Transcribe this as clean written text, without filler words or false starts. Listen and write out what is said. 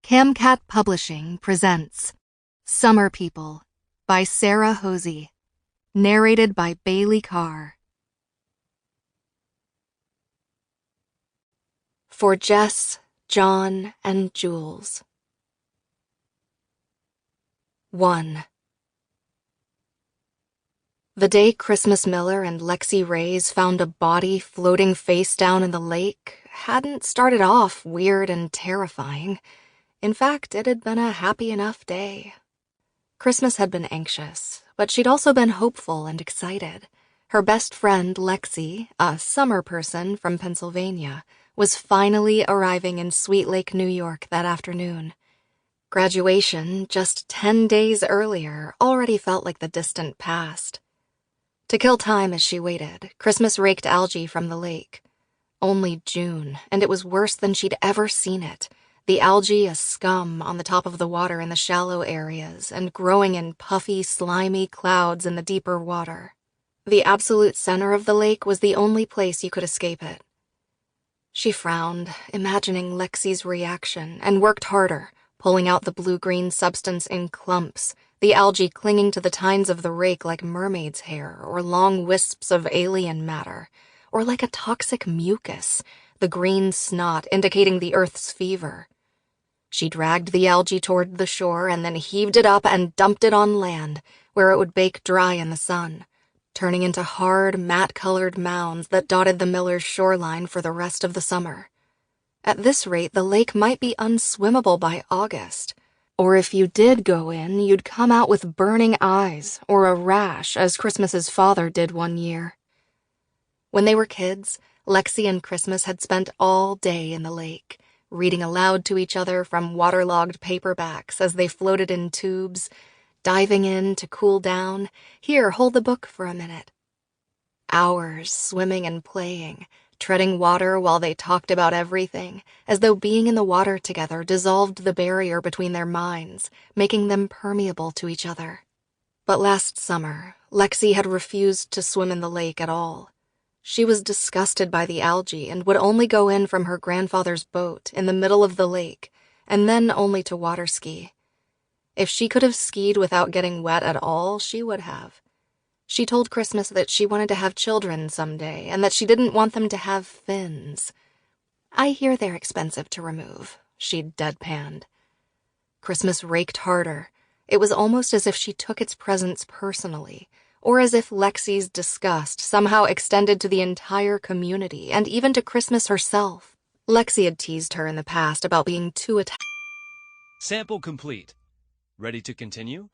Camcat Publishing presents Summer People by Sara Hosey, narrated by Bailey Carr. For Jess, John, and Jules. 1. The day Christmas Miller and Lexi Reyes found a body floating face down in the lake hadn't started off weird and terrifying. In fact, it had been a happy enough day. Christmas had been anxious, but she'd also been hopeful and excited. Her best friend, Lexi, a summer person from Pennsylvania, was finally arriving in Sweet Lake, New York that afternoon. Graduation, just 10 days earlier, already felt like the distant past. To kill time as she waited, Christmas raked algae from the lake. Only June, and it was worse than she'd ever seen it. The algae a scum on the top of the water in the shallow areas and growing in puffy, slimy clouds in the deeper water. The absolute center of the lake was the only place you could escape it. She frowned, imagining Lexi's reaction, and worked harder, pulling out the blue-green substance in clumps, the algae clinging to the tines of the rake like mermaid's hair or long wisps of alien matter, or like a toxic mucus, the green snot indicating the Earth's fever. She dragged the algae toward the shore and then heaved it up and dumped it on land, where it would bake dry in the sun, turning into hard, matte-colored mounds that dotted the Miller's shoreline for the rest of the summer. At this rate, the lake might be unswimmable by August. Or if you did go in, you'd come out with burning eyes or a rash, as Christmas's father did one year. When they were kids, Lexi and Christmas had spent all day in the lake, reading aloud to each other from waterlogged paperbacks as they floated in tubes, diving in to cool down. Here, hold the book for a minute. Hours swimming and playing, treading water while they talked about everything, as though being in the water together dissolved the barrier between their minds, making them permeable to each other. But last summer, Lexi had refused to swim in the lake at all. She was disgusted by the algae and would only go in from her grandfather's boat in the middle of the lake, and then only to waterski. If she could have skied without getting wet at all, she would have. She told Christmas that she wanted to have children someday, and that she didn't want them to have fins. "I hear they're expensive to remove," she'd deadpanned. Christmas raked harder. It was almost as if she took its presence personally, or as if Lexi's disgust somehow extended to the entire community, and even to Christmas herself. Lexi had teased her in the past about being too attached. Sample complete. Ready to continue?